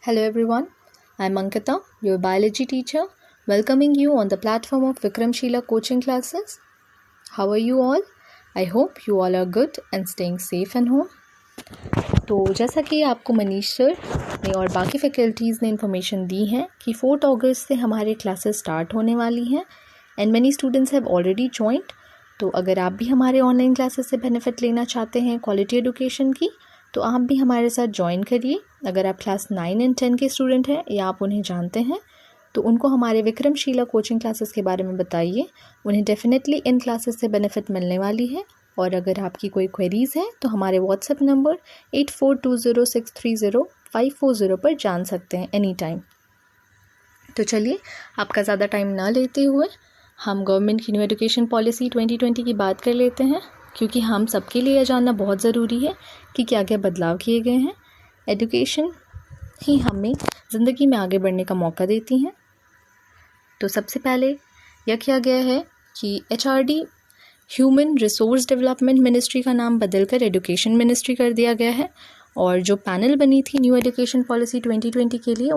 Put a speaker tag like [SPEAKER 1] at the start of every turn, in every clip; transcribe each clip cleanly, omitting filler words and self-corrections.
[SPEAKER 1] Hello everyone, I'm Ankita, your biology teacher, welcoming you on the platform of Vikramshila coaching classes. How are you all? I hope you all are good and staying safe and home. तो जैसा कि आपको Manish sir ने और बाकी faculties ने information दी है कि 4 अगस्त से हमारे क्लासेस स्टार्ट होने वाली हैं and many students have already joined. तो अगर आप भी हमारे ऑनलाइन क्लासेस से बेनिफिट लेना चाहते हैं क्वालिटी एजुकेशन की, तो आप भी हमारे साथ ज्वाइन करिए। अगर आप क्लास 9 एंड 10 के स्टूडेंट हैं या आप उन्हें जानते हैं तो उनको हमारे विक्रमशीला कोचिंग क्लासेस के बारे में बताइए। उन्हें डेफिनेटली इन क्लासेस से बेनिफिट मिलने वाली है। और अगर आपकी कोई क्वेरीज़ है तो हमारे व्हाट्सएप नंबर 8420630540 पर जान सकते हैं एनी टाइम। तो चलिए आपका ज़्यादा टाइम ना लेते हुए हम गवर्नमेंट की न्यू एजुकेशन पॉलिसी 2020 की बात कर लेते हैं, क्योंकि हम सबके लिए यह जानना बहुत ज़रूरी है कि क्या क्या बदलाव किए गए हैं। एजुकेशन ही हमें ज़िंदगी में आगे बढ़ने का मौका देती हैं। तो सबसे पहले यह किया गया है कि HRD human resource development ministry का नाम बदलकर एजुकेशन मिनिस्ट्री कर दिया गया है। और जो पैनल बनी थी न्यू एजुकेशन पॉलिसी 2020 के लिए,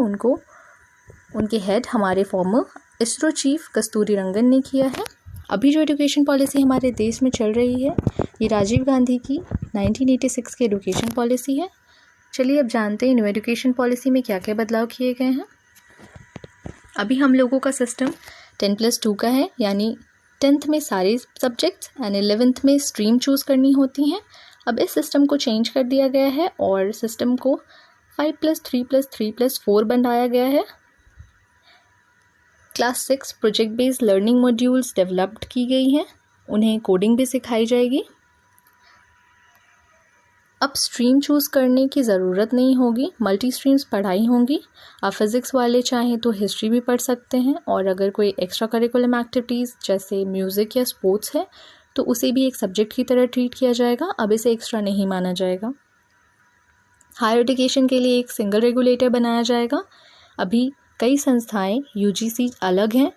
[SPEAKER 1] उनके हेड हमारे फॉर्मर इसरो चीफ कस्तूरी रंगन ने किया है। अभी जो एजुकेशन पॉलिसी हमारे देश में चल रही है ये राजीव गांधी की 1986 की एजुकेशन पॉलिसी है। चलिए अब जानते हैं न्यू एजुकेशन पॉलिसी में क्या क्या बदलाव किए गए हैं। अभी हम लोगों का सिस्टम 10+2 का है, यानी 10th में सारे सब्जेक्ट्स एंड 11th में स्ट्रीम चूज़ करनी होती हैं। अब इस सिस्टम को चेंज कर दिया गया है और सिस्टम को 5+3+3+4 बनाया गया है। Class 6 project based learning modules developed की गई हैं, उन्हें कोडिंग भी सिखाई जाएगी। अब स्ट्रीम चूज़ करने की ज़रूरत नहीं होगी, मल्टी स्ट्रीम्स पढ़ाई होंगी। आप फिज़िक्स वाले चाहें तो हिस्ट्री भी पढ़ सकते हैं, और अगर कोई एक्स्ट्रा करिकुलम एक्टिविटीज़ जैसे म्यूज़िक या स्पोर्ट्स है तो उसे भी एक सब्जेक्ट की तरह ट्रीट किया जाएगा। अब इसे एक्स्ट्रा नहीं माना जाएगा। हायर एजुकेशन के लिए एक सिंगल रेगुलेटर बनाया जाएगा। अभी कई संस्थाएं UGC अलग हैं,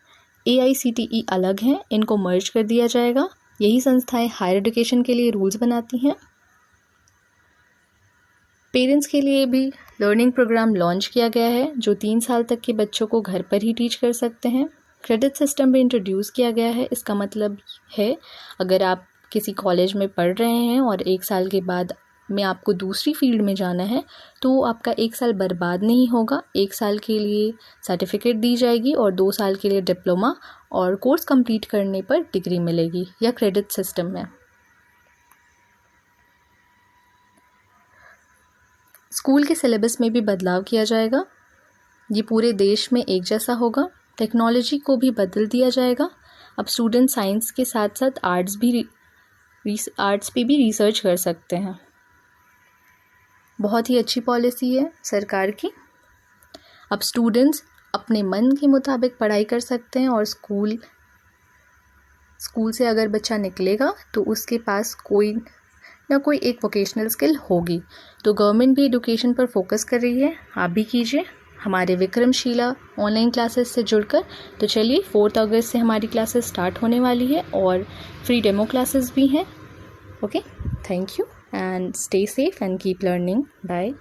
[SPEAKER 1] AICTE अलग हैं, इनको मर्ज कर दिया जाएगा। यही संस्थाएं हायर एजुकेशन के लिए रूल्स बनाती हैं। पेरेंट्स के लिए भी लर्निंग प्रोग्राम लॉन्च किया गया है जो 3 साल तक के बच्चों को घर पर ही टीच कर सकते हैं। क्रेडिट सिस्टम भी इंट्रोड्यूस किया गया है। इसका मतलब है अगर आप किसी कॉलेज में पढ़ रहे हैं और 1 साल के बाद में आपको दूसरी फील्ड में जाना है तो आपका 1 साल बर्बाद नहीं होगा। 1 साल के लिए सर्टिफिकेट दी जाएगी और 2 साल के लिए डिप्लोमा और कोर्स कंप्लीट करने पर डिग्री मिलेगी, या क्रेडिट सिस्टम में। स्कूल के सिलेबस में भी बदलाव किया जाएगा। ये पूरे देश में एक जैसा होगा। टेक्नोलॉजी को भी बदल दिया जाएगा। अब स्टूडेंट साइंस के साथ साथ आर्ट्स पे भी रिसर्च कर सकते हैं। बहुत ही अच्छी पॉलिसी है सरकार की। अब स्टूडेंट्स अपने मन के मुताबिक पढ़ाई कर सकते हैं, और स्कूल से अगर बच्चा निकलेगा तो उसके पास कोई ना कोई एक वोकेशनल स्किल होगी। तो गवर्नमेंट भी एजुकेशन पर फोकस कर रही है, आप भी कीजिए हमारे विक्रमशीला ऑनलाइन क्लासेस से जुड़कर। तो चलिए 4 अगस्त से हमारी क्लासेस स्टार्ट होने वाली है और फ्री डेमो क्लासेस भी हैं। Okay, thank you and stay safe and keep learning. Bye.